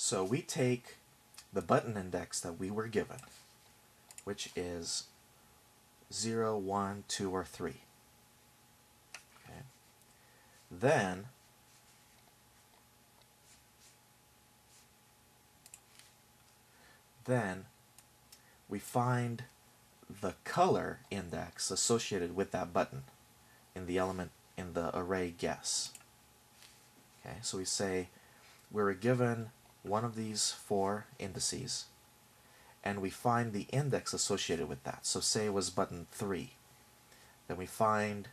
So we take the button index that we were given, which is 0, 1, 2, or 3. Okay. Then we find the color index associated with that button in the element in the array guess. Okay, so we say we were given one of these 4 indices, and we find the index associated with that. So say it was button 3. Then we find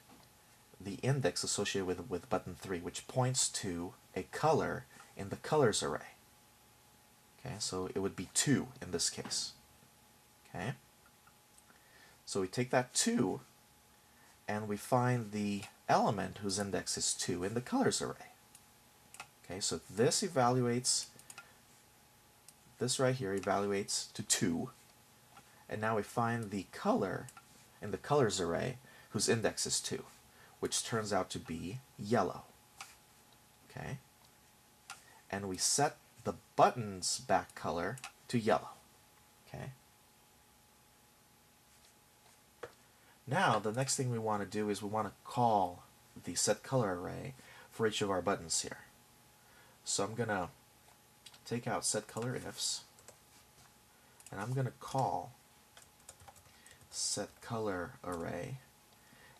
the index associated with button 3, which points to a color in the colors array. Okay, so it would be 2 in this case. Okay, so we take that 2 and we find the element whose index is 2 in the colors array. Okay, so this evaluates, this right here evaluates to 2, and now we find the color in the colors array whose index is 2, which turns out to be yellow. Okay, and we set the button's back color to yellow. Okay. Now the next thing we want to do is we want to call the setColorArray for each of our buttons here. So I'm going to take out setColorIfs, and I'm going to call setColorArray.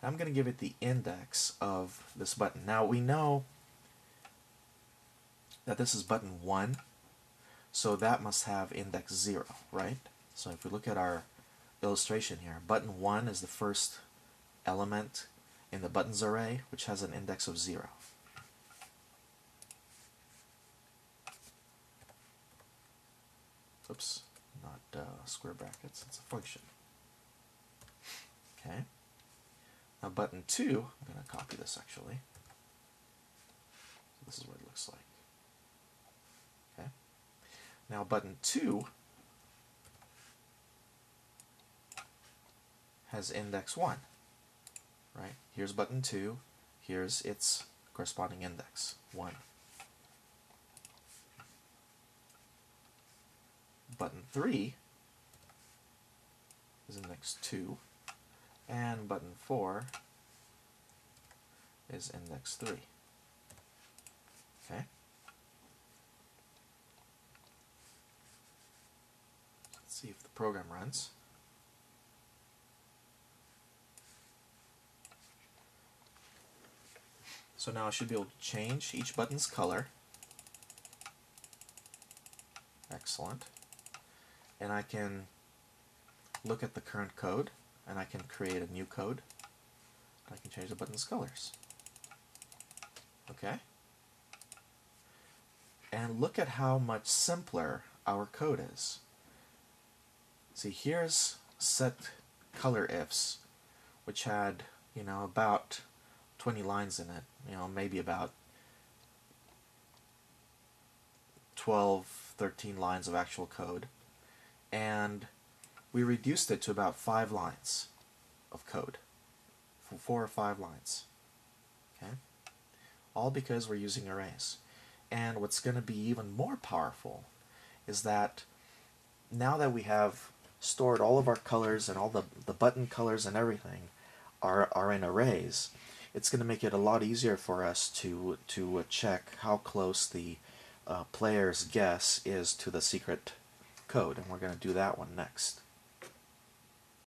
I'm going to give it the index of this button. Now we know that this is button 1, so that must have index 0, right? So if we look at our illustration here, button 1 is the first element in the buttons array, which has an index of 0. Oops, not square brackets, it's a function. Okay. Now button 2, I'm going to copy this actually. So this is what it looks like. Okay. Now button 2 has index 1. Right? Here's button 2, here's its corresponding index, 1. Button 3 is index 2, and button 4 is index 3. Okay? Let's see if the program runs. So now I should be able to change each button's color. Excellent. And I can look at the current code, and I can create a new code. I can change the button's colors. Okay? And look at how much simpler our code is. See, here's setColorIfs, which had, about 20 lines in it, maybe about 12, 13 lines of actual code. And we reduced it to about 5 lines of code, 4 or 5 lines. Okay? All because we're using arrays. And what's going to be even more powerful is that now that we have stored all of our colors and all the button colors and everything are in arrays, it's going to make it a lot easier for us to check how close the player's guess is to the secret code, and we're going to do that one next.